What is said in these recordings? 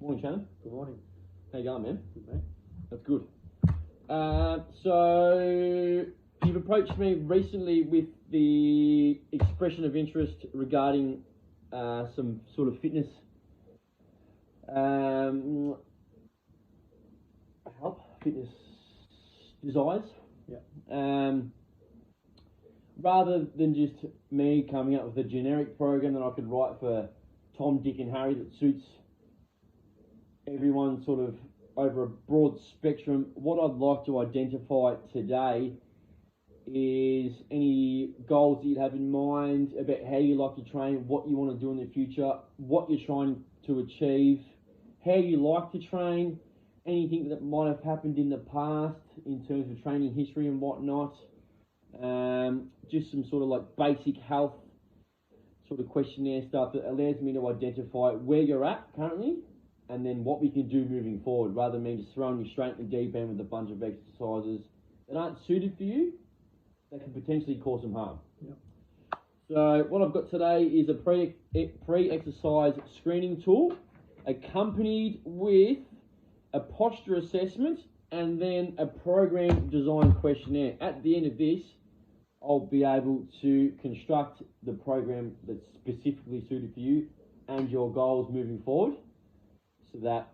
Morning, Shannon. Good morning. How you going, man? Good, mate. That's good. So you've approached me recently with the expression of interest regarding some sort of fitness fitness desires. Yeah. Rather than just me coming up with a generic program that I could write for Tom, Dick and Harry that suits everyone sort of over a broad spectrum, what I'd like to identify today is any goals that you'd have in mind about how you like to train, what you want to do in the future, what you're trying to achieve, how you like to train, anything that might have happened in the past in terms of training history and whatnot. Just some sort of like basic health sort of questionnaire stuff that allows me to identify where you're at currently and then what we can do moving forward, rather than me just throwing you straight in the deep end with a bunch of exercises that aren't suited for you, that can potentially cause some harm. Yep. So what I've got today is a pre-exercise screening tool accompanied with a posture assessment and then a program design questionnaire. At the end of this, I'll be able to construct the program that's specifically suited for you and your goals moving forward, so that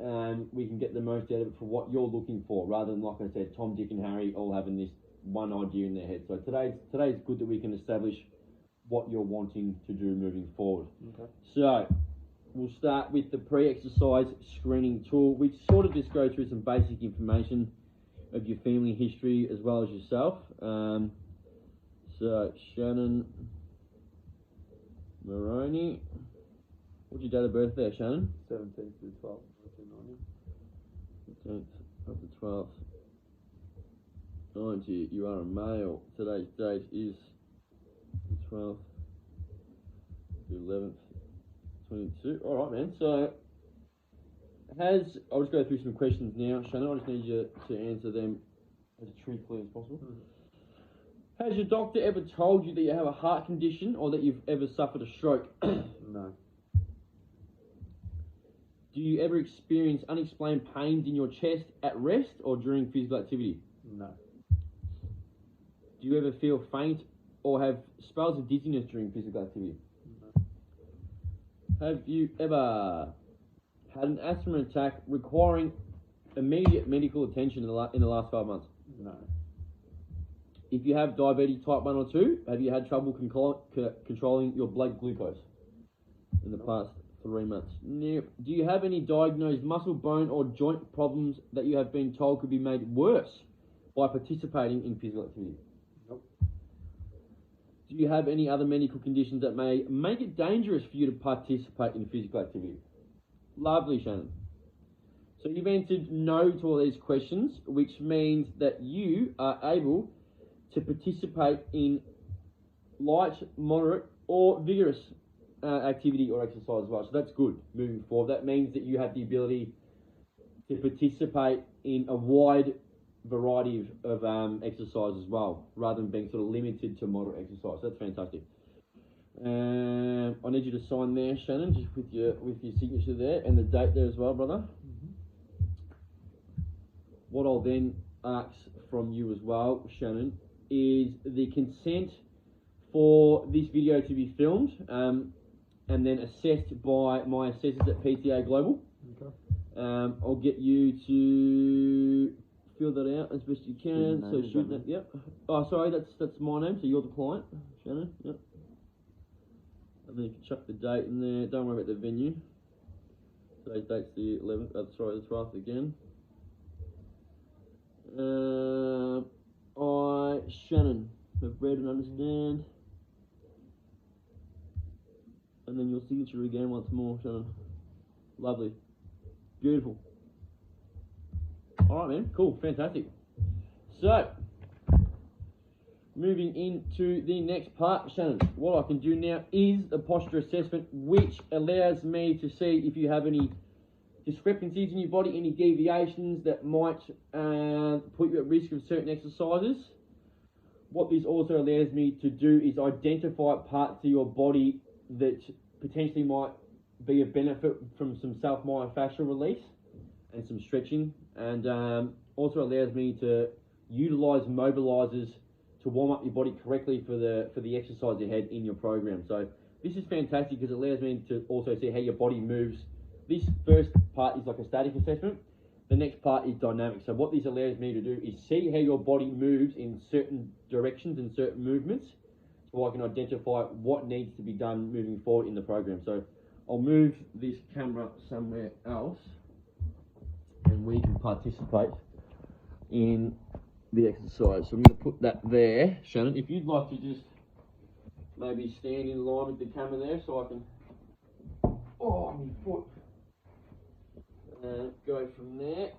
we can get the most out of it for what you're looking for, rather than, like I said, Tom, Dick and Harry all having this one idea in their head. So today's good that we can establish what you're wanting to do moving forward. Okay. So we'll start with the pre-exercise screening tool, which sort of just goes through some basic information of your family history as well as yourself. So Shannon Maroney, what's your date of birth there, Shannon? 17th to 12th, 1990. 17th of the 12th, 90. You are a male. Today's date is the 12th, the 11th, 22. All right, man. So I'll just go through some questions now, Shannon. I just need you to answer them as truthfully as possible. Mm-hmm. Has your doctor ever told you that you have a heart condition or that you've ever suffered a stroke? No. Do you ever experience unexplained pains in your chest at rest or during physical activity? No. Do you ever feel faint or have spells of dizziness during physical activity? No. Have you ever had an asthma attack requiring immediate medical attention in the last 5 months? No. If you have diabetes type 1 or 2, have you had trouble controlling your blood glucose in the past 3 months? No. Do you have any diagnosed muscle, bone or joint problems that you have been told could be made worse by participating in physical activity? Nope. Do you have any other medical conditions that may make it dangerous for you to participate in physical activity? Lovely, Shannon. So you've answered no to all these questions, which means that you are able to participate in light, moderate or vigorous activity or exercise as well. So that's good moving forward. That means that you have the ability to participate in a wide variety of exercise as well, rather than being sort of limited to moderate exercise. That's fantastic. I need you to sign there, Shannon, just with your signature there and the date there as well, brother. Mm-hmm. What I'll then ask from you as well, Shannon, is the consent for this video to be filmed and then assessed by my assessors at PTA Global. Okay. I'll get you to fill that out as best you can. So shoot that. Yep. Oh, sorry, that's my name. So you're the client, Shannon. Yep. And then you can chuck the date in there. Don't worry about the venue. Today's date's the 11th. Sorry, the 12th again. I, Shannon, have read and understand. And then your signature again once more, Shannon. Lovely. Beautiful. Alright, man. Cool. Fantastic. So, moving into the next part, Shannon, what I can do now is a posture assessment, which allows me to see if you have any discrepancies in your body, any deviations that might put you at risk of certain exercises. What this also allows me to do is identify parts of your body that potentially might be a benefit from some self-myofascial release and some stretching, and also allows me to utilize mobilizers to warm up your body correctly for the exercise ahead in your program. So this is fantastic because it allows me to also see how your body moves. This first part is like a static assessment. The next part is dynamic. So what this allows me to do is see how your body moves in certain directions and certain movements, so I can identify what needs to be done moving forward in the program. So I'll move this camera somewhere else and we can participate in the exercise. So I'm going to put that there. Shannon, if you'd like to just maybe stand in line with the camera there so I can, my foot, go from there.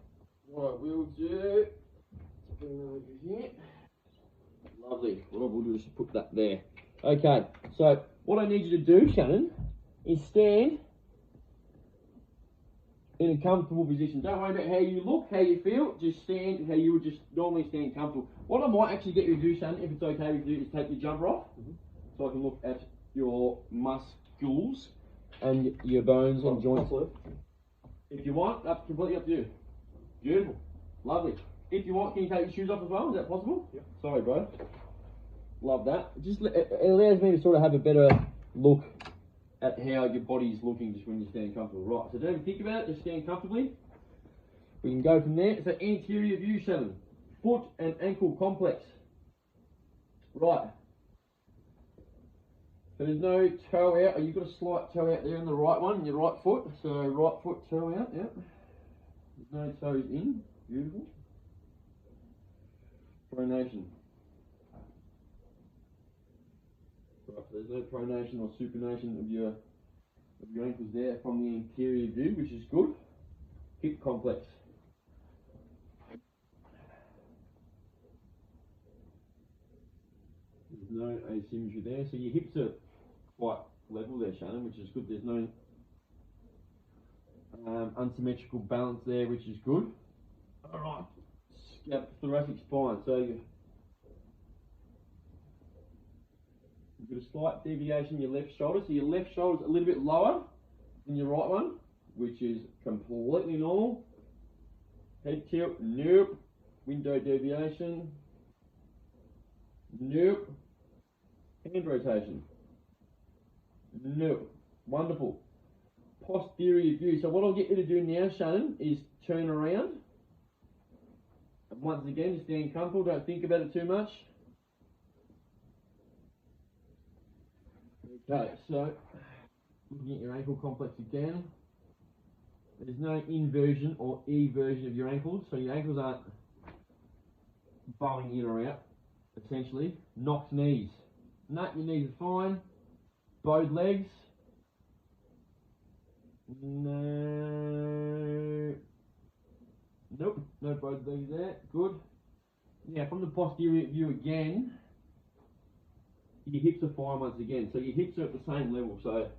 What I will do is bring that over here. Lovely. What I will do is put that there. Okay, so what I need you to do, Shannon, is stand in a comfortable position. Don't worry about how you look, how you feel. Just stand how you would just normally stand comfortable. What I might actually get you to do, Shannon, if it's okay with you, is take your jumper off, so I can look at your muscles and your bones and joints. If you want, that's completely up to you. Beautiful. Lovely. If you want, can you take your shoes off as well? Is that possible? Yeah. Sorry, bro. Love that. It allows me to sort of have a better look at how your body's looking just when you're standing comfortable. Right, so don't even think about it, just stand comfortably. We can go from there. So anterior view, Shannon. Foot and ankle complex. Right. So there's no toe out. You've got a slight toe out there in the right one, in your right foot. So right foot toe out, yeah. There's no toes in. Beautiful. Pronation. Right, so there's no pronation or supination of your ankles there from the anterior view, which is good. Hip complex. There's no asymmetry there, so your hips are quite level there, Shannon, which is good. There's no unsymmetrical balance there, which is good. All right, thoracic spine. So you've got a slight deviation in your left shoulder. So your left shoulder's a little bit lower than your right one, which is completely normal. Head tilt, nope. Window deviation, nope. Hand rotation, nope. Wonderful. Posterior view. So what I'll get you to do now, Shannon, is turn around. And once again, just stand comfortable. Don't think about it too much. Okay, so looking at your ankle complex again. There's no inversion or eversion of your ankles, so your ankles aren't bowing in or out, essentially. Knocked knees. No, your knees are fine. Bowed legs. No. Nope, no bowed legs there. Good. Now, from the posterior view again, your hips are fine once again. So your hips are at the same level, so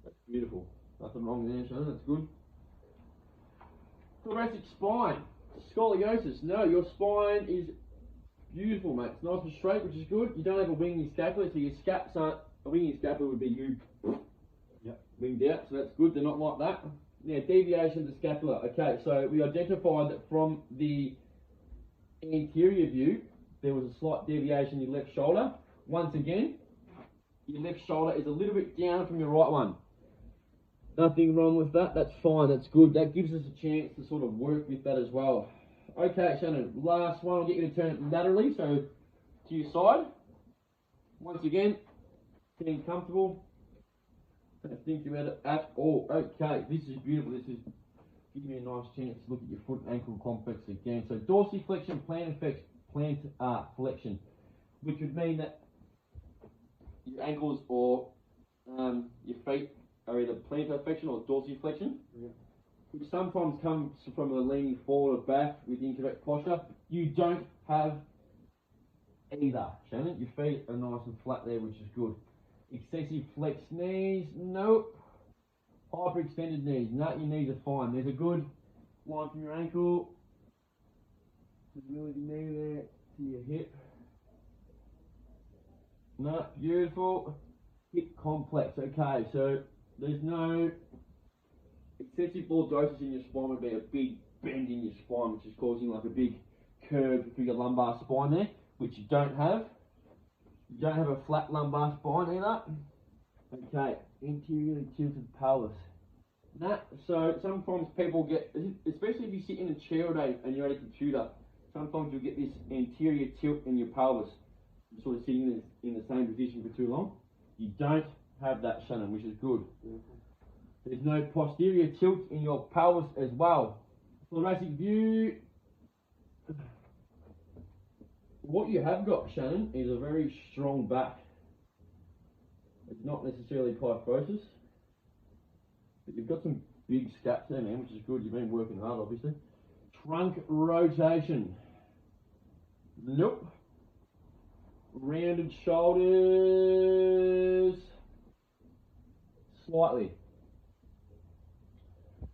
that's beautiful. Nothing wrong there, Shannon, that's good. Thoracic spine. Scoliosis. No, your spine is beautiful, mate. It's nice and straight, which is good. You don't have a winging scapula, so your scaps aren't, a winging scapula would be you winged out, so that's good. They're not like that. Now, deviation of the scapula. Okay, so we identified that from the anterior view, there was a slight deviation in your left shoulder. Once again, your left shoulder is a little bit down from your right one. Nothing wrong with that. That's fine. That's good. That gives us a chance to sort of work with that as well. Okay, Shannon, last one. I'll get you to turn it laterally, so to your side. Once again, getting comfortable. Don't think about it at all. Okay, this is beautiful. This is giving me a nice chance to look at your foot and ankle complex again. So dorsiflexion, plantar flexion, which would mean that your ankles or your feet are either plantar flexion or dorsiflexion, which sometimes comes from a leaning forward or back with incorrect posture. You don't have either, Shannon. Your feet are nice and flat there, which is good. Excessive flex knees, nope. Hyperextended knees, no, your knees are fine. There's a good line from your ankle to the middle of your knee there to your hip. No, beautiful. Hip complex. Okay, so There's no excessive lordosis in your spine would be a big bend in your spine, which is causing like a big curve through your lumbar spine there, which you don't have. You don't have a flat lumbar spine either. Okay, anteriorly tilted pelvis. So sometimes people get, especially if you sit in a chair all day and you're at a computer, sometimes you'll get this anterior tilt in your pelvis, sort of sitting in the same position for too long. You don't have that, Shannon, which is good. There's no posterior tilt in your pelvis as well. Thoracic view. What you have got, Shannon, is a very strong back. It's not necessarily kyphosis, but you've got some big scaps there, man, which is good. You've been working hard, obviously. Trunk rotation. Nope. Rounded shoulders. Slightly.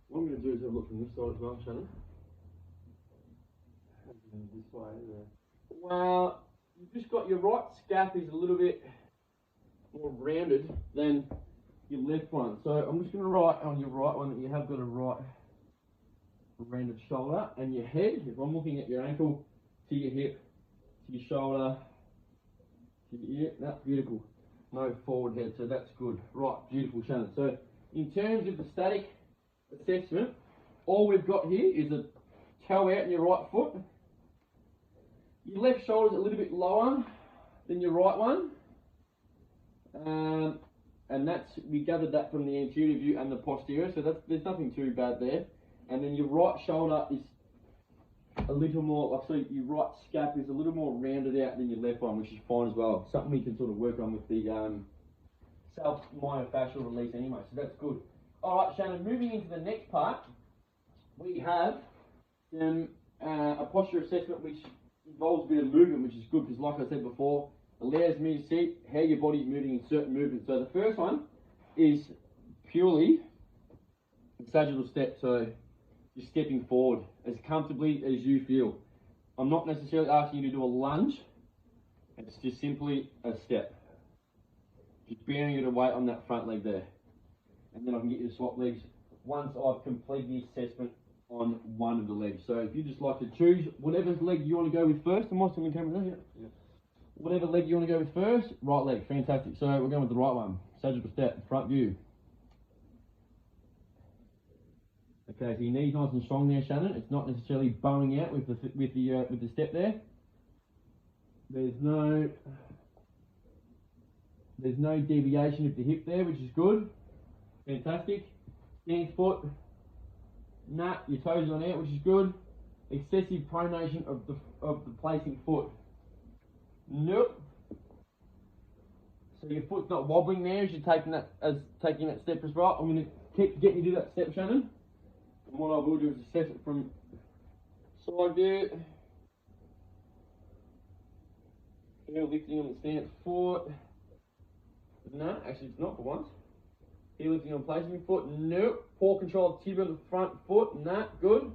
What I'm going to do is have a look from this side as well, Shannon. This way, yeah. Well, you've just got your right scap is a little bit more rounded than your left one. So I'm just going to write on your right one that you have got a right rounded shoulder, and your head, if I'm looking at your ankle to your hip, to your shoulder, to your ear, that's beautiful. No forward head, so that's good. Right, beautiful, Shannon. So in terms of the static assessment, all we've got here is a toe out in your right foot. Your left shoulder's a little bit lower than your right one. And we gathered that from the anterior view and the posterior, so there's nothing too bad there. And then your right shoulder is a little more, so your right scap is a little more rounded out than your left one, which is fine as well. Something we can sort of work on with the self-myofascial release anyway, so that's good. All right, Shannon, moving into the next part, we have a posture assessment which involves a bit of movement, which is good because, like I said before, allows me to see how your body's moving in certain movements. So the first one is purely a sagittal step, so you're stepping forward as comfortably as you feel. I'm not necessarily asking you to do a lunge, it's just simply a step. Just bearing it away on that front leg there. And then I can get you to swap legs once I've completed the assessment on one of the legs. So if you just like to choose whatever leg you want to go with first, am I still in camera there? Yeah. Whatever leg you want to go with first, right leg, fantastic. So we're going with the right one, sagittal step, front view. Okay, so your knee's nice and strong there, Shannon. It's not necessarily bowing out with the step there. There's no deviation of the hip there, which is good. Fantastic. Stance foot. Nah, your toes on out, which is good. Excessive pronation of the placing foot. Nope. So your foot's not wobbling there as you're taking that step as well. I'm going to keep getting you to do that step, Shannon. And what I will do is assess it from side view. Heel lifting on the stance foot. No, actually it's not for once. Heel lifting on placing foot. Nope. Poor control of tibia on the front foot. Nah, good.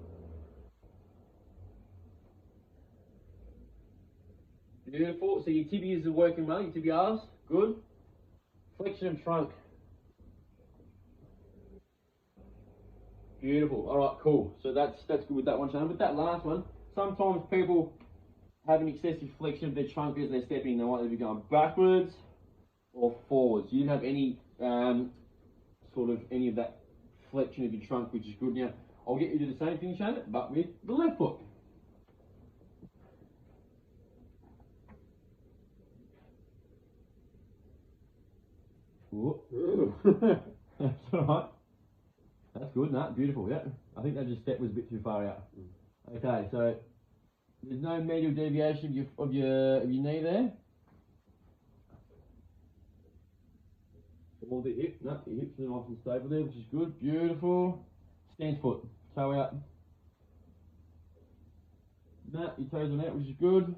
Beautiful. So your tibias are working well, your tibials, good. Flexion of trunk. Beautiful. All right, cool. So that's good with that one, Shannon. But that last one, sometimes people have an excessive flexion of their trunk as they're stepping. They might either be going backwards or forwards. You didn't have any any of that flexion of your trunk, which is good. Now, I'll get you to do the same thing, Shannon, but with the left foot. That's all right. That's good, no, beautiful, yeah. I think that just step was a bit too far out. Okay, so there's no medial deviation of your knee there. All the hip, no, your hips are nice and stable there, which is good, beautiful. Stance foot, toe out. No, your toes on out, which is good.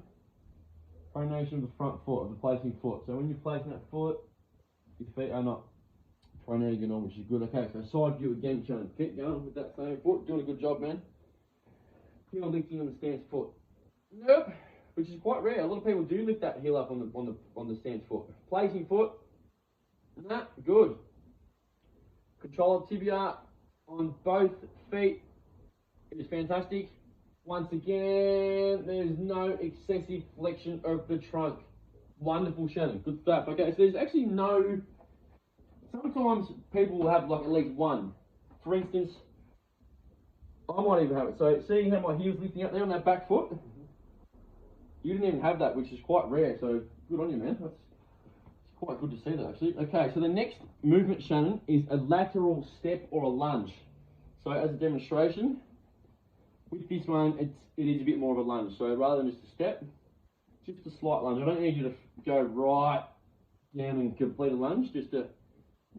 Pronation of the front foot, of the placing foot. So when you're placing that foot, your feet are not pronating on, which is good. Okay, so side view again, Shannon. Keep going with that same foot. Doing a good job, man. Heel lifting on the stance foot. Nope, which is quite rare. A lot of people do lift that heel up on the stance foot. Placing foot. Nah, good. Control of tibia on both feet is fantastic. Once again, there's no excessive flexion of the trunk. Wonderful, Shannon. Good stuff. Okay, so there's actually no... Sometimes people will have like at least one. For instance, I might even have it. So see how my heel's lifting up there on that back foot? You didn't even have that, which is quite rare. So good on you, man. It's quite good to see that, actually. Okay, so the next movement, Shannon, is a lateral step or a lunge. So as a demonstration, with this one, it is a bit more of a lunge. So rather than just a step, just a slight lunge. I don't need you to go right down and complete a lunge, just a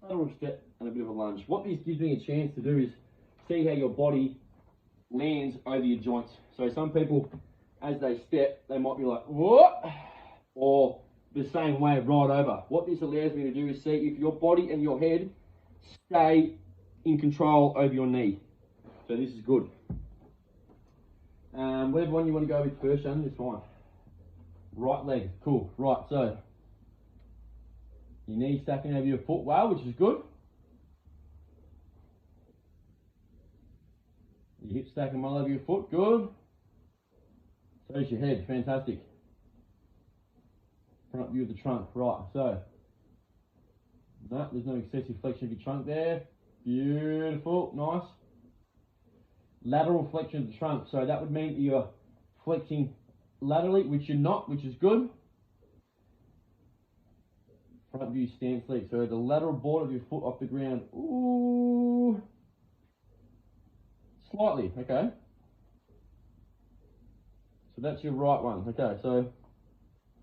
lateral step and a bit of a lunge. What this gives me a chance to do is see how your body lands over your joints. So some people, as they step, they might be like, what? Or the same way right over. What this allows me to do is see if your body and your head stay in control over your knee. So this is good. Whatever one you want to go with first, Shannon, is fine. Right leg, cool. Right, so your knee stacking over your foot well, which is good. Your hip stacking well over your foot, good. So is your head, fantastic. Front view of the trunk, right, so. No, there's no excessive flexion of your trunk there. Beautiful, nice. Lateral flexion of the trunk, so that would mean that you're flexing laterally, which you're not, which is good. Front view stance leg, so the lateral border of your foot off the ground. Ooh. Slightly, okay. So that's your right one, okay, so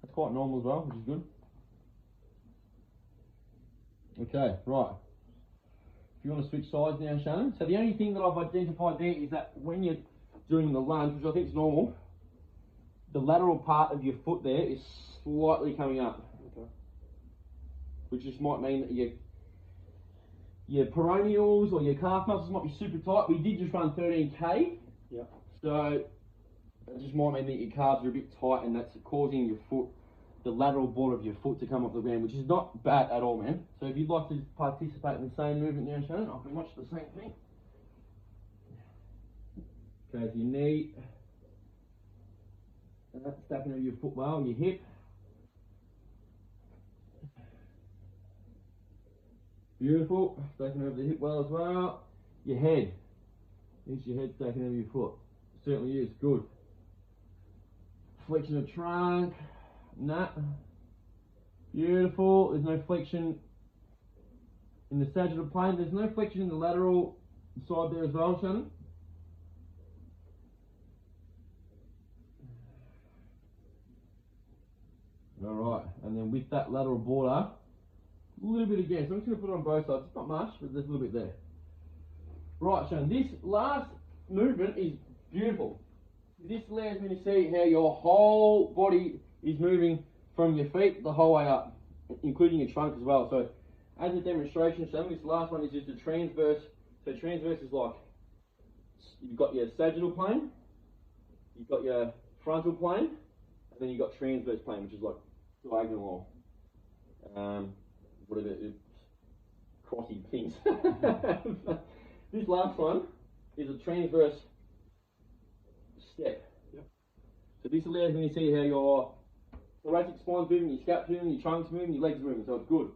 that's quite normal as well, which is good. Okay, right. If you want to switch sides now, Shannon. So the only thing that I've identified there is that when you're doing the lunge, which I think is normal, the lateral part of your foot there is slightly coming up. Okay. Which just might mean that your peroneals or your calf muscles might be super tight. We did just run 13K. Yeah. So it just might mean that your calves are a bit tight and that's causing your foot, the lateral border of your foot to come off the ground, which is not bad at all, man. So if you'd like to participate in the same movement now, Shannon, I can watch the same thing. Okay, so your knee, and that's stacking over your foot well, your hip. Beautiful, stacking over the hip well as well. Your head, is your head stacking over your foot? Certainly is, good. Flexion of trunk. Nah. Beautiful. There's no flexion in the sagittal plane. There's no flexion in the lateral side there as well, Shannon. Alright, and then with that lateral border, a little bit again. So I'm just going to put it on both sides. It's not much, but there's a little bit there. Right, Shannon, this last movement is beautiful. This allows me to see how your whole body is moving from your feet the whole way up, including your trunk as well. So as a demonstration, Shannon, this last one is just a transverse. So transverse is like, you've got your sagittal plane, you've got your frontal plane, and then you've got transverse plane, which is like diagonal or whatever, crossy things. This last one is a transverse step. Yep. So this allows me to see how your thoracic spine's moving, your scap's moving, your trunk's moving, your legs moving, so it's good.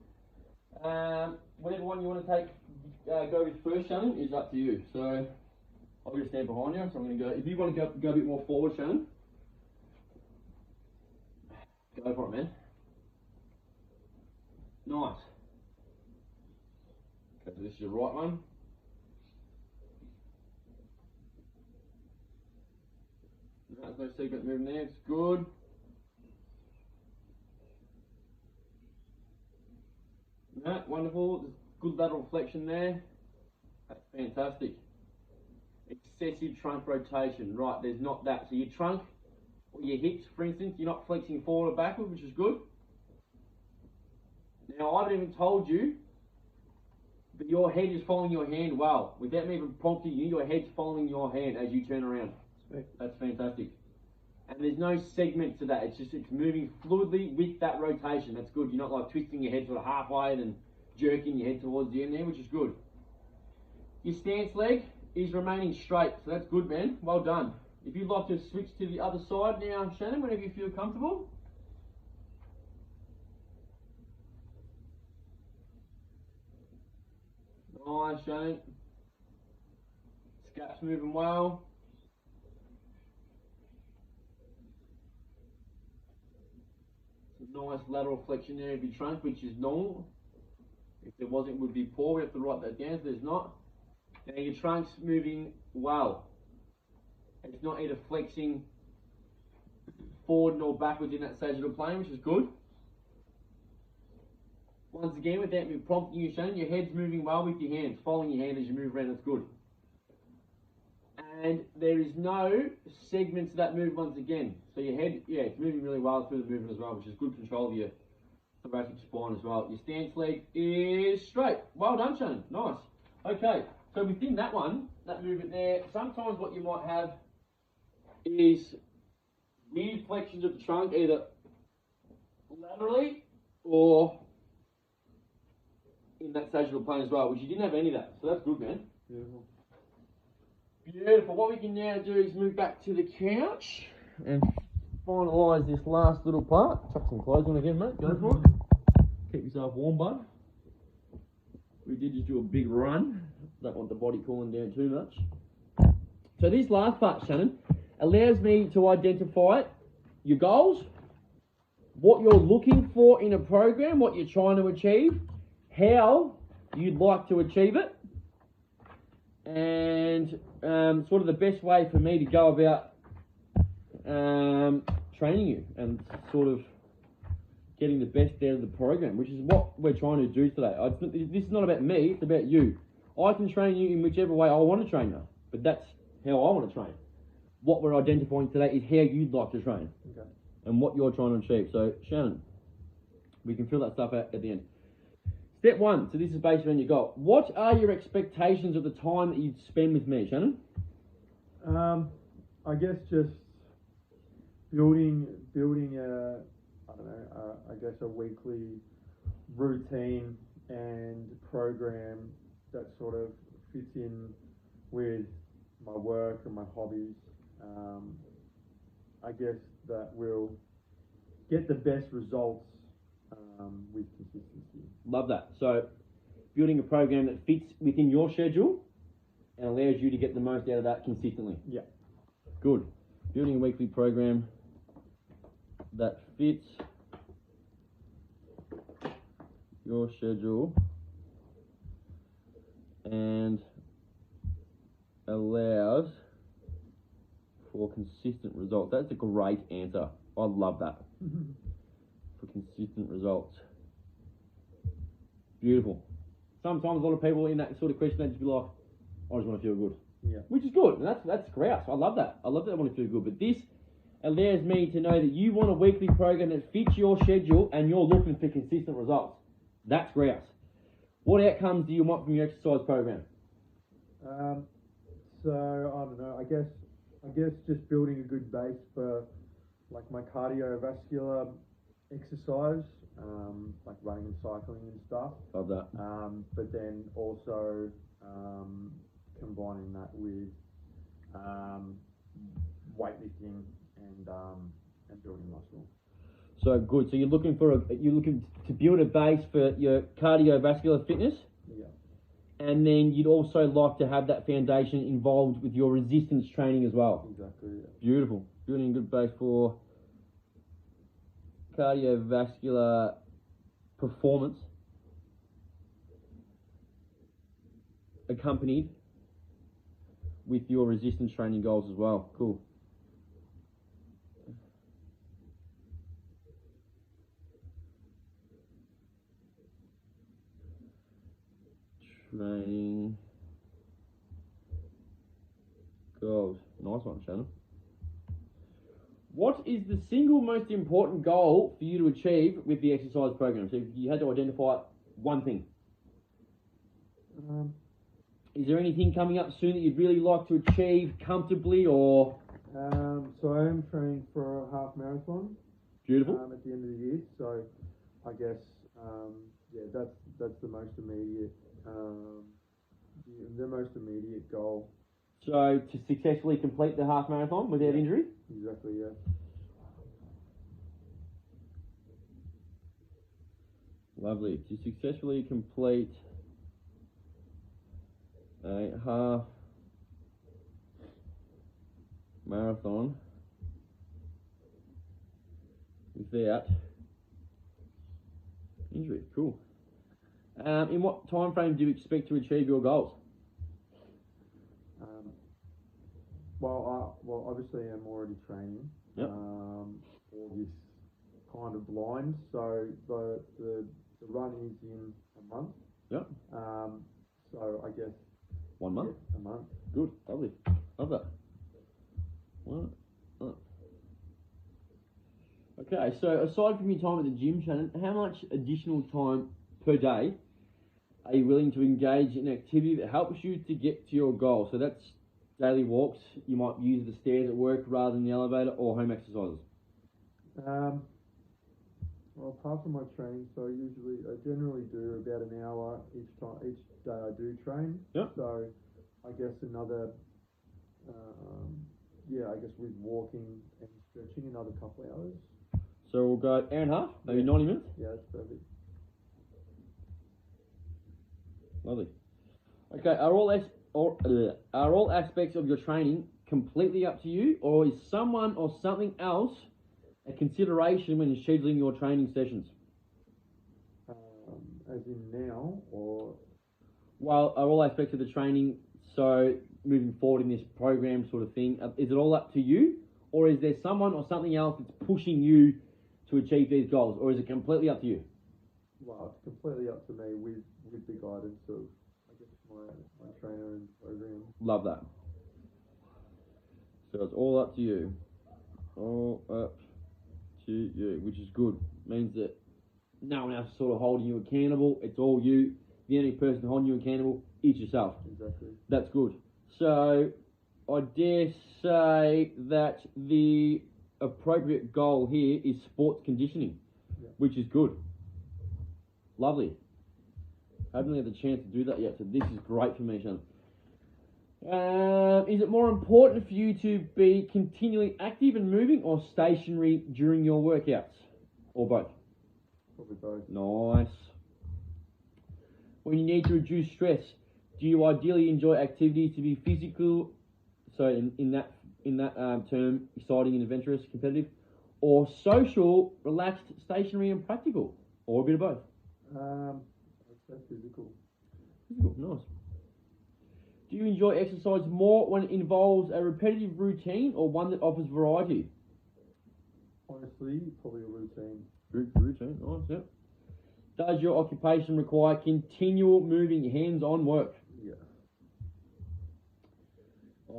Whatever one you want to take, go with first, Shannon, is up to you. So I'll just stand behind you, so I'm going to go. If you want to go a bit more forward, Shannon, go for it, man. Nice. Okay, so this is your right one. There's no secret moving there, it's good. No, wonderful, there's good lateral flexion there. That's fantastic. Excessive trunk rotation, right, there's not that. So your trunk or your hips, for instance, you're not flexing forward or backward, which is good. Now, I haven't even told you, but your head is following your hand well. Without me even prompting you, your head's following your hand as you turn around. That's fantastic. And there's no segment to that. It's moving fluidly with that rotation. That's good. You're not like twisting your head sort of halfway and then jerking your head towards the end there, which is good. Your stance leg is remaining straight, so that's good, man. Well done. If you'd like to switch to the other side now, Shannon, whenever you feel comfortable. Nice, Shannon. Scap's moving well. Nice lateral flexion there of your trunk, which is normal. If there wasn't, it would be poor. We have to write that down, so there's not. Now your trunk's moving well. It's not either flexing forward nor backwards in that sagittal plane, which is good. Once again, without me prompting you, Shannon, your head's moving well with your hands, following your hand as you move around. That's good. And there is no segment to that move once again. So your head, yeah, it's moving really well through the movement as well, which is good control of your thoracic spine as well. Your stance leg is straight. Well done, Shannon. Nice. Okay, so within that one, that movement there, sometimes what you might have is weird flexions of the trunk, either laterally or in that sagittal plane as well, which you didn't have any of that. So that's good, man. Beautiful. Beautiful. What we can now do is move back to the couch and finalise this last little part. Chuck some clothes on again, mate. Go for it. Keep yourself warm, bud. We did just do a big run. Don't want the body cooling down too much. So this last part, Shannon, allows me to identify your goals, what you're looking for in a program, what you're trying to achieve, how you'd like to achieve it, and sort of the best way for me to go about training you and sort of getting the best out of the program, which is what we're trying to do today. This is not about me, it's about you. I can train you in whichever way I want to train you, but that's how I want to train. What we're identifying today is how you'd like to train, okay, and what you're trying to achieve. So, Shannon, we can fill that stuff out at the end. Step one, so this is based on your goal. What are your expectations of the time that you'd spend with me, Shannon? I guess just building a, I don't know, I guess a weekly routine and program that sort of fits in with my work and my hobbies. I guess that will get the best results with consistency. Love that. So building a program that fits within your schedule and allows you to get the most out of that consistently. Yeah. Good. Building a weekly program that fits your schedule and allows for consistent results. That's a great answer. I love that. For consistent results. Beautiful. Sometimes a lot of people in that sort of question, they just be like, I just want to feel good. Yeah. Which is good. And that's grouse. I love that. I love that I want to feel good. But this allows me to know that you want a weekly program that fits your schedule and you're looking for consistent results. That's grouse. What outcomes do you want from your exercise program? So I don't know. I guess just building a good base for like my cardiovascular exercise, like running and cycling and stuff. Love that. But then also combining that with weightlifting and building muscle. So good. So you're looking to build a base for your cardiovascular fitness. Yeah. And then you'd also like to have that foundation involved with your resistance training as well. Exactly. Yeah. Beautiful. Building a good base for cardiovascular performance accompanied with your resistance training goals as well. Cool. Training goals. Nice one, Shannon. What is the single most important goal for you to achieve with the exercise program? So if you had to identify one thing. Is there anything coming up soon that you'd really like to achieve comfortably or? So I am training for a half marathon. Beautiful. At the end of the year. So I guess, yeah, that's the most immediate the most immediate goal. So to successfully complete the half marathon without injury? Exactly, yeah. Lovely. To successfully complete a half marathon without injury. Cool. In what time frame do you expect to achieve your goals? Well, obviously I'm already training for this kind of blind. So the run is in a month. Yep. So I guess 1 month. Yeah, a month. Good. Lovely. Love that. One month. Okay. So aside from your time at the gym, Shannon, how much additional time per day are you willing to engage in activity that helps you to get to your goal? So that's daily walks. You might use the stairs at work rather than the elevator, or home exercises. Well, apart from my training, so I generally do about an hour each day I do train. Yep. So I guess another, I guess with walking and stretching another couple of hours. So we'll go hour and a half, maybe 90 minutes. Yeah, that's perfect. Lovely. Okay, are all aspects of your training completely up to you, or is someone or something else a consideration when scheduling your training sessions? As in now, or? Well, are all aspects of the training, so moving forward in this program sort of thing, is it all up to you, or is there someone or something else that's pushing you to achieve these goals, or is it completely up to you? Well, it's completely up to me with the guidance of, I guess, my trainer and program. Love that. So it's all up to you. All up to you, which is good. Means that no one else is sort of holding you accountable. It's all you. The only person holding you accountable is yourself. Exactly. That's good. So I dare say that the appropriate goal here is sports conditioning, which is good. Lovely. I haven't had the chance to do that yet, so this is great for me, Sean. Is it more important for you to be continually active and moving, or stationary during your workouts? Or both? Probably both. Nice. When you need to reduce stress, do you ideally enjoy activities to be physical, so in that term, exciting and adventurous, competitive, or social, relaxed, stationary and practical, or a bit of both? That's physical. Physical, nice. Do you enjoy exercise more when it involves a repetitive routine or one that offers variety? Honestly, probably a routine. Routine, nice, yeah. Does your occupation require continual moving, hands-on work? Yeah.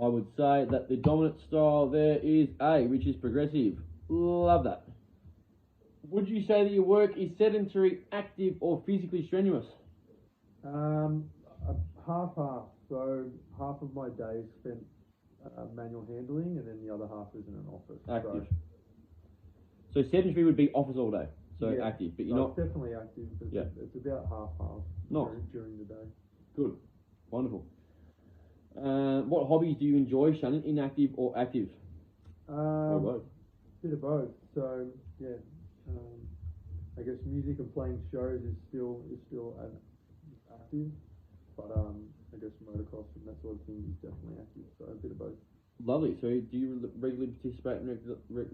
I would say that the dominant style there is A, which is progressive. Love that. Would you say that your work is sedentary, active, or physically strenuous? Half. So half of my day is spent manual handling, and then the other half is in an office. Active. So sedentary would be office all day. So yeah. active, but you're not. It's definitely active, but it's about half during the day. Good, wonderful. What hobbies do you enjoy, Shannon? Inactive or active? Or both? Bit of both. So yeah, I guess music and playing shows is still active, but I guess motocross and that sort of thing is definitely active. So a bit of both. Lovely. So do you regularly participate in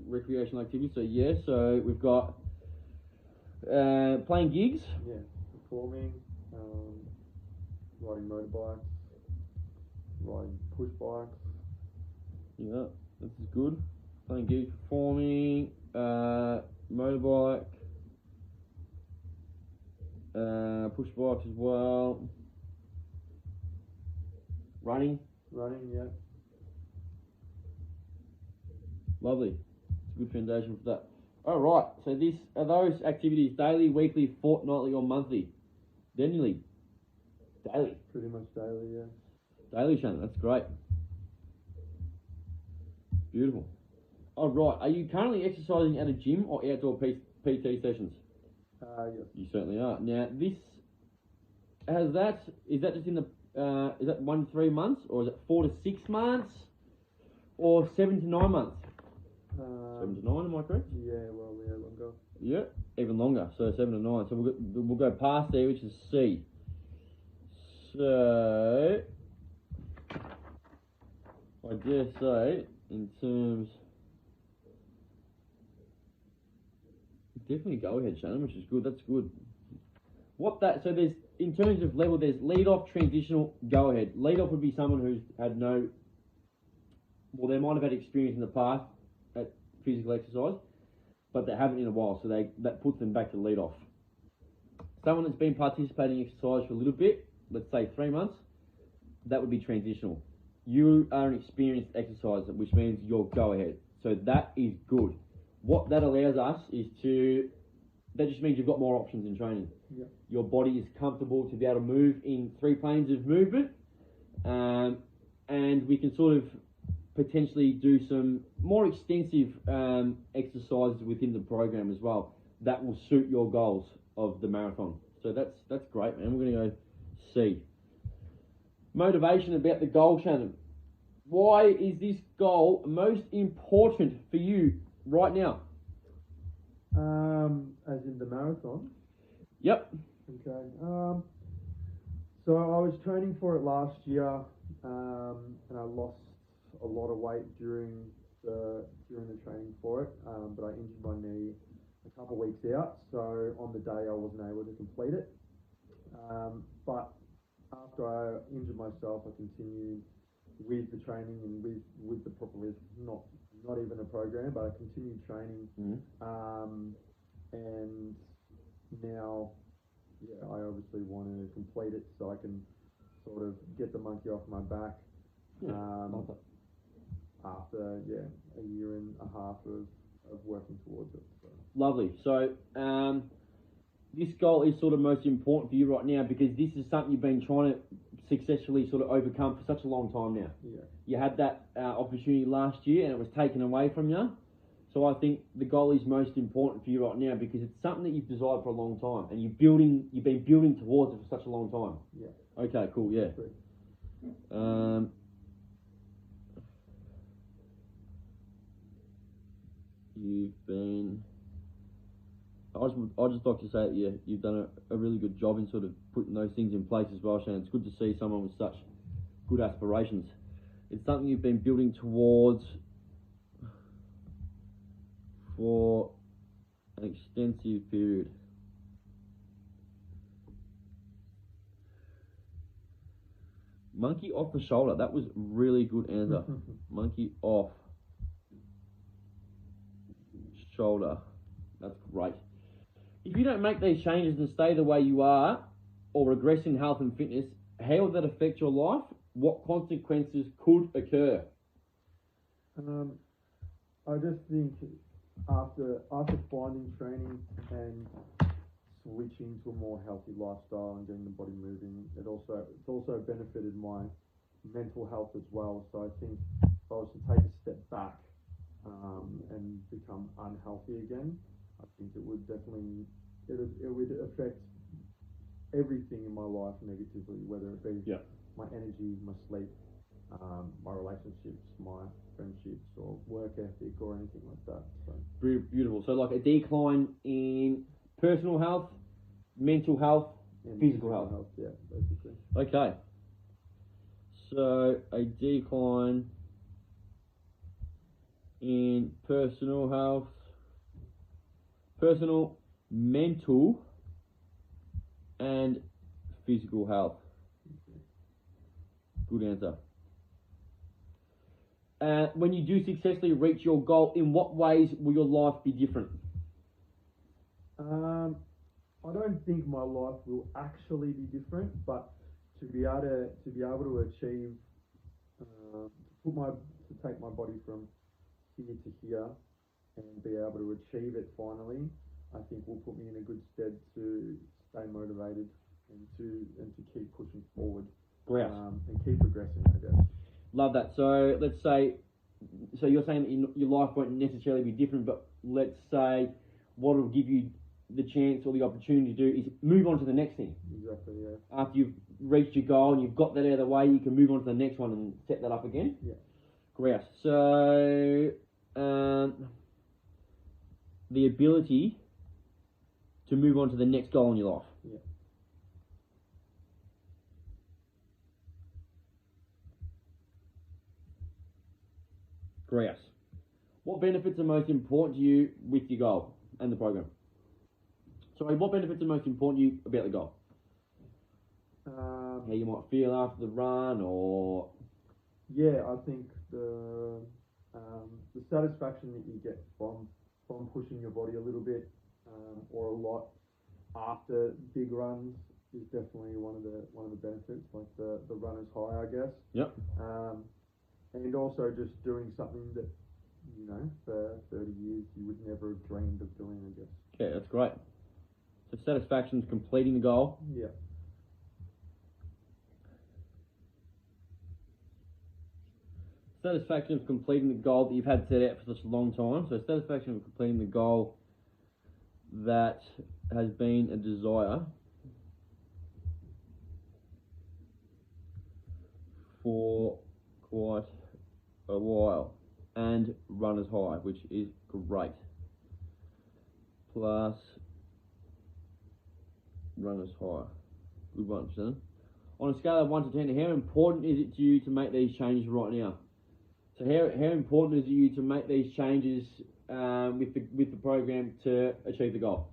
recreational activities? So yeah. So we've got playing gigs. Yeah, performing, riding motorbikes, riding push bikes. Yeah, this is good. Playing gigs, performing, motorbike, push bikes as well. Running, yeah. Lovely. It's a good foundation for that. All right. So are those activities daily, weekly, fortnightly, or monthly? Daily. Pretty much daily, yeah. Daily, Shannon. That's great. Beautiful. All right. Are you currently exercising at a gym or outdoor PT sessions? Yes. You certainly are. Now, is that just in the is that 1 to 3 months, or is it 4 to 6 months, or 7 to 9 months? 7 to 9, am I correct? Yeah, well, yeah, longer. Yeah, even longer. So 7 to 9. So we'll go past there, which is C. So I dare say, in terms, definitely go ahead, Shannon, which is good. That's good. So there's, in terms of level, there's lead off, transitional, go ahead. Lead off would be someone who's had well, they might have had experience in the past at physical exercise, but they haven't in a while, so that puts them back to lead off. Someone that's been participating in exercise for a little bit, let's say 3 months, that would be transitional. You are an experienced exerciser, which means you're go ahead. So that is good. What that allows us is that just means you've got more options in training. Yeah. Your body is comfortable to be able to move in 3 planes of movement, and we can sort of potentially do some more extensive exercises within the program as well that will suit your goals of the marathon. So that's great, man. We're going to go C. Motivation about the goal, Shannon. Why is this goal most important for you right now? As in the marathon? Yep. Okay. So I was training for it last year, and I lost a lot of weight during the training for it, but I injured my knee a couple of weeks out, so on the day I wasn't able to complete it. But after I injured myself, I continued with the training and with the proper list, not even a program, but I continued training. And now, yeah, I obviously want to complete it so I can sort of get the monkey off my back. After a year and a half of working towards it. So. Lovely. So this goal is sort of most important for you right now because this is something you've been trying to successfully sort of overcome for such a long time now. Yeah. You had that opportunity last year and it was taken away from you. So I think the goal is most important for you right now because it's something that you've desired for a long time and you've been building towards it for such a long time. Yeah. Okay, cool, yeah. You've been... I'd just like to say that you've done a really good job in sort of putting those things in place as well, Shannon. It's good to see someone with such good aspirations. It's something you've been building towards for an extensive period. Monkey off the shoulder. That was really good answer. Monkey off shoulder. That's great. If you don't make these changes and stay the way you are, or regress in health and fitness, how will that affect your life? What consequences could occur? I just think after finding training and switching to a more healthy lifestyle and getting the body moving, it's also benefited my mental health as well. So I think if I was to take a step back and become unhealthy again, I think it would definitely it would affect everything in my life negatively, whether it be my energy, my sleep, my relationships, my friendships, or work ethic, or anything like that. So Beautiful. So like a decline in personal health, mental health, and physical health. Yeah, basically. Okay. So a decline in personal health, mental, and physical health. Good answer. When you do successfully reach your goal, in what ways will your life be different? I don't think my life will actually be different, but to be able to achieve, to take my body from here to here and be able to achieve it finally, I think will put me in a good stead to stay motivated and to keep pushing forward. And keep progressing, I guess. Love that. So let's say, you're saying that your life won't necessarily be different, but let's say what will give you the chance or the opportunity to do is move on to the next thing. Exactly, yeah. After you've reached your goal and you've got that out of the way, you can move on to the next one and set that up again. Yeah. Grouse. So, the ability to move on to the next goal in your life. Yeah. Grouse. What benefits are most important to you with your goal and the program? Sorry, what benefits are most important to you about the goal? How you might feel after the run, or yeah, I think the satisfaction that you get from pushing your body a little bit or a lot after big runs is definitely one of the benefits, like the runner's high, I guess. Yep. And also just doing something that, you know, for 30 years you would never have dreamed of doing, I guess. Okay, that's great. So satisfaction is completing the goal. Yeah. Satisfaction of completing the goal that you've had set out for such a long time. So satisfaction of completing the goal that has been a desire for quite a while, and runner's high, which is great. Plus runner's high. Good one, Shannon. On a scale of 1 to 10, how important is it to you to make these changes right now? So how important is it to you to make these changes with the program to achieve the goal?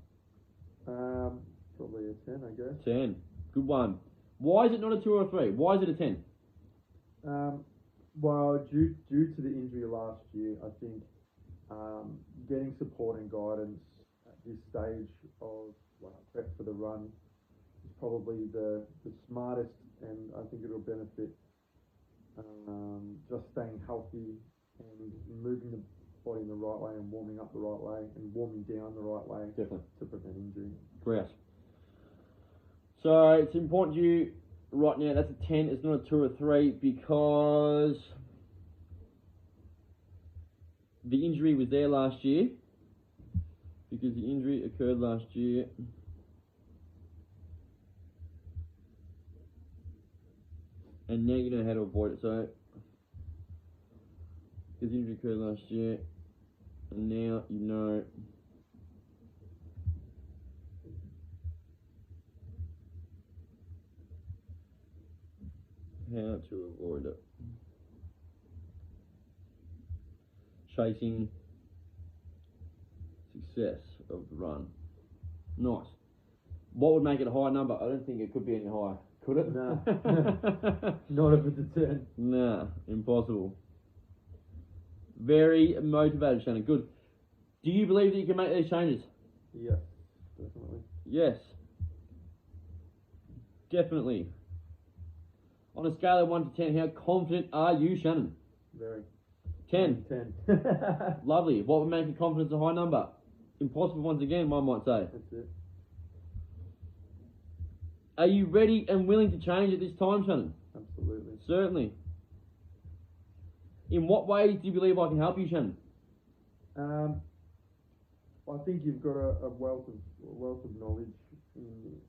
Probably a 10, I guess. 10. Good one. Why is it not a 2 or a 3? Why is it a 10? Well, due to the injury last year, I think getting support and guidance at this stage of prep for the run is probably the smartest, and I think it'll benefit just staying healthy and moving the body in the right way and warming up the right way and warming down the right way. Definitely. To prevent injury. Grouse. So it's important to you right now, that's a 10, it's not a 2 or 3, because the injury was there last year. Because the injury occurred last year. And now you know how to avoid it. So, because the injury occurred last year, and now you know how to avoid it. Chasing success of the run. Nice. What would make it a high number? I don't think it could be any higher. Could it? No. Not if it's a 10. Nah, impossible. Very motivated, Shannon. Good. Do you believe that you can make these changes? Yes, definitely. Yes. Definitely. On a scale of 1 to 10, how confident are you, Shannon? Very. 10. 10. Lovely. What would make your confidence a high number? Impossible once again, one might say. That's it. Are you ready and willing to change at this time, Shannon? Absolutely. Certainly. In what ways do you believe I can help you, Shannon? I think you've got a wealth of knowledge in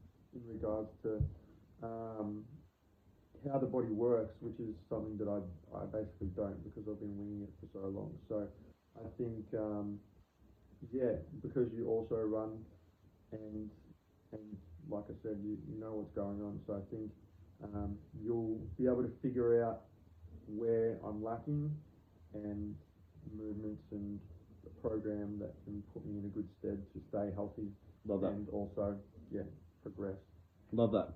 regards to how the body works, which is something that I basically don't, because I've been winging it for so long. So I think, because you also run and like I said, you know what's going on. So I think you'll be able to figure out where I'm lacking and movements and a program that can put me in a good stead to stay healthy. Love that. And also, progress. Love that.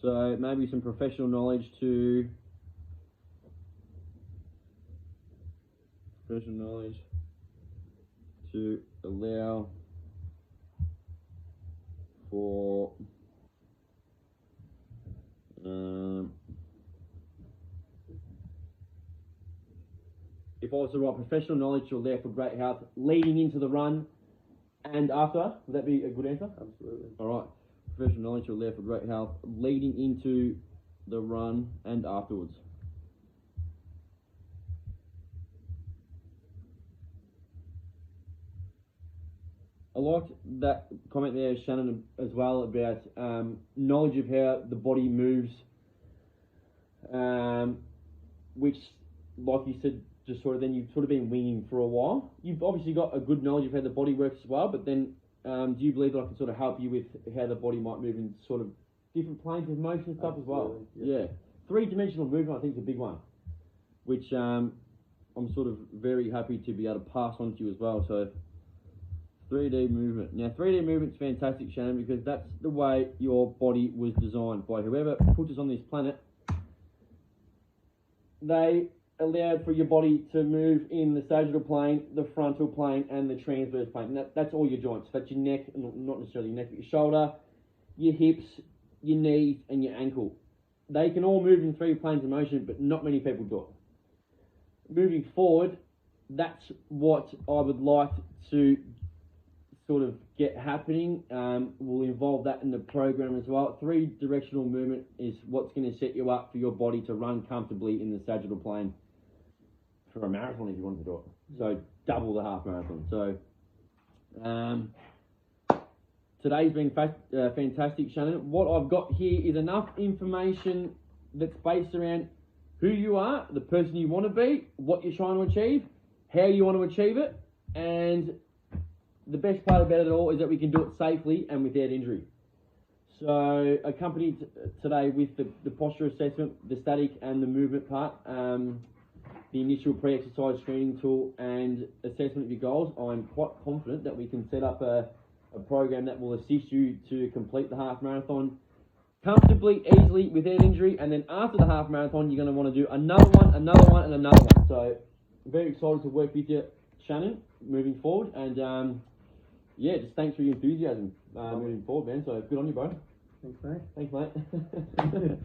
So maybe some professional knowledge to allow for if I was to write professional knowledge to allow for great health leading into the run and after, would that be a good answer? Absolutely. All right. Professional knowledge to allow for great health leading into the run and afterwards. I liked that comment there, Shannon, as well, about knowledge of how the body moves, which, like you said, just sort of then you've sort of been winging for a while. You've obviously got a good knowledge of how the body works as well, but then do you believe that I can sort of help you with how the body might move in sort of different planes of motion and stuff as well? Yeah. Three-dimensional movement, I think, is a big one, which I'm sort of very happy to be able to pass on to you as well. So 3D movement. Now, 3D movement's fantastic, Shannon, because that's the way your body was designed by whoever put us on this planet. They allowed for your body to move in the sagittal plane, the frontal plane, and the transverse plane. And that's all your joints. That's your neck, not necessarily your neck, but your shoulder, your hips, your knees, and your ankle. They can all move in 3 planes of motion, but not many people do it. Moving forward, that's what I would like to sort of get happening. We'll involve that in the program as well. 3-directional movement is what's going to set you up for your body to run comfortably in the sagittal plane for a marathon if you want to do it. So double the half marathon. So today's been fantastic, Shannon. What I've got here is enough information that's based around who you are, the person you want to be, what you're trying to achieve, how you want to achieve it, and the best part about it all is that we can do it safely and without injury. So accompanied today with the posture assessment, the static and the movement part, the initial pre-exercise screening tool and assessment of your goals, I'm quite confident that we can set up a program that will assist you to complete the half marathon comfortably, easily, without injury, and then after the half marathon, you're going to want to do another one, and another one. So I'm very excited to work with you, Shannon, moving forward, and yeah, just thanks for your enthusiasm moving forward, man. So good on you, bro. Thanks, mate. Thanks, mate.